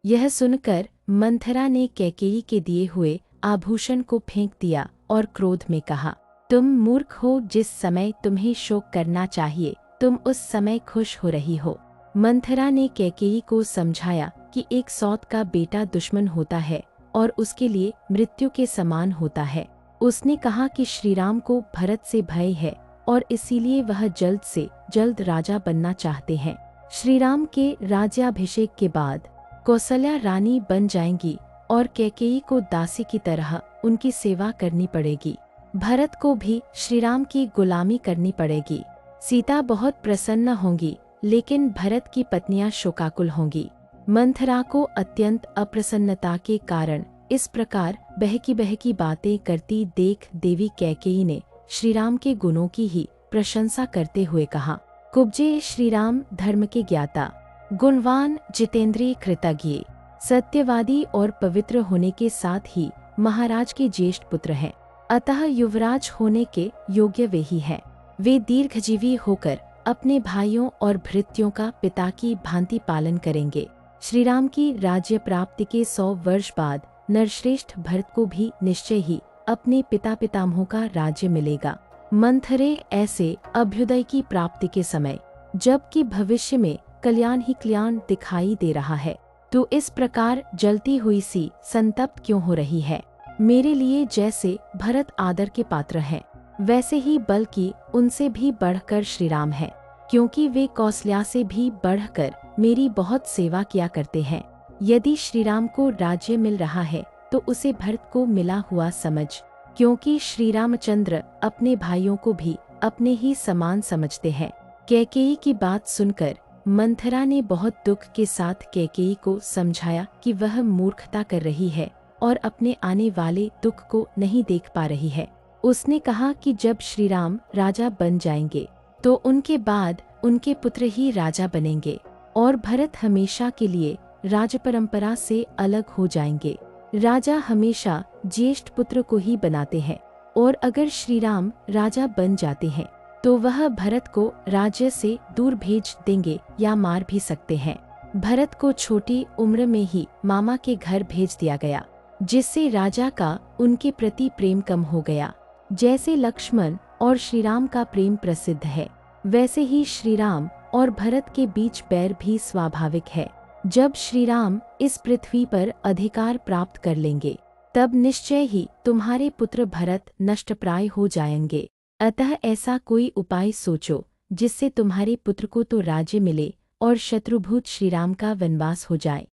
यह सुनकर मंथरा ने कैकेयी के दिए हुए आभूषण को फेंक दिया और क्रोध में कहा, तुम मूर्ख हो, जिस समय तुम्हें शोक करना चाहिए तुम उस समय खुश हो रही हो। मंथरा ने कैकेयी को समझाया कि एक सौत का बेटा दुश्मन होता है और उसके लिए मृत्यु के समान होता है। उसने कहा कि श्रीराम को भरत से भय है और इसीलिए वह जल्द से जल्द राजा बनना चाहते हैं। श्रीराम के राज्याभिषेक के बाद कौसल्या रानी बन जाएंगी और कैकेयी को दासी की तरह उनकी सेवा करनी पड़ेगी। भरत को भी श्रीराम की गुलामी करनी पड़ेगी। सीता बहुत प्रसन्न होंगी, लेकिन भरत की पत्नियां शोकाकुल होंगी। मंथरा को अत्यंत अप्रसन्नता के कारण इस प्रकार बहकी बहकी बातें करती देख देवी कैकेयी ने श्रीराम के गुणों की ही प्रशंसा करते हुए कहा, कुब्जे श्रीराम धर्म के ज्ञाता, गुणवान, जितेंद्रिय, कृतज्ञ, सत्यवादी और पवित्र होने के साथ ही महाराज के ज्येष्ठ पुत्र हैं, अतः युवराज होने के योग्य वे ही हैं। वे दीर्घजीवी होकर अपने भाइयों और भृत्यों का पिता की भांति पालन करेंगे। श्रीराम की राज्य प्राप्ति के 100 वर्ष बाद नरश्रेष्ठ भरत को भी निश्चय ही अपने पिता पितामहों का राज्य मिलेगा। मंथरे, ऐसे अभ्युदय की प्राप्ति के समय, जबकि भविष्य में कल्याण ही कल्याण दिखाई दे रहा है, तो इस प्रकार जलती हुई सी संतप्त क्यों हो रही है? मेरे लिए जैसे भरत आदर के पात्र हैं, वैसे ही बल्कि उनसे भी बढ़कर श्रीराम हैं, क्योंकि वे कौसल्या से भी बढ़कर मेरी बहुत सेवा किया करते हैं। यदि श्रीराम को राज्य मिल रहा है तो उसे भरत को मिला हुआ समझ, क्योंकि श्री रामचंद्र अपने भाइयों को भी अपने ही समान समझते हैं। कैकेयी की बात सुनकर मंथरा ने बहुत दुख के साथ कैकेयी को समझाया कि वह मूर्खता कर रही है और अपने आने वाले दुख को नहीं देख पा रही है। उसने कहा कि जब श्रीराम राजा बन जाएंगे तो उनके बाद उनके पुत्र ही राजा बनेंगे और भरत हमेशा के लिए राजपरंपरा से अलग हो जाएंगे। राजा हमेशा ज्येष्ठ पुत्र को ही बनाते हैं और अगर श्रीराम राजा बन जाते हैं तो वह भरत को राज्य से दूर भेज देंगे या मार भी सकते हैं। भरत को छोटी उम्र में ही मामा के घर भेज दिया गया, जिससे राजा का उनके प्रति प्रेम कम हो गया। जैसे लक्ष्मण और श्रीराम का प्रेम प्रसिद्ध है, वैसे ही श्रीराम और भरत के बीच बैर भी स्वाभाविक है। जब श्रीराम इस पृथ्वी पर अधिकार प्राप्त कर लेंगे, तब निश्चय ही तुम्हारे पुत्र भरत नष्टप्राय हो जाएंगे। अतः ऐसा कोई उपाय सोचो जिससे तुम्हारे पुत्र को तो राज्य मिले और शत्रुभूत श्रीराम का वनवास हो जाए।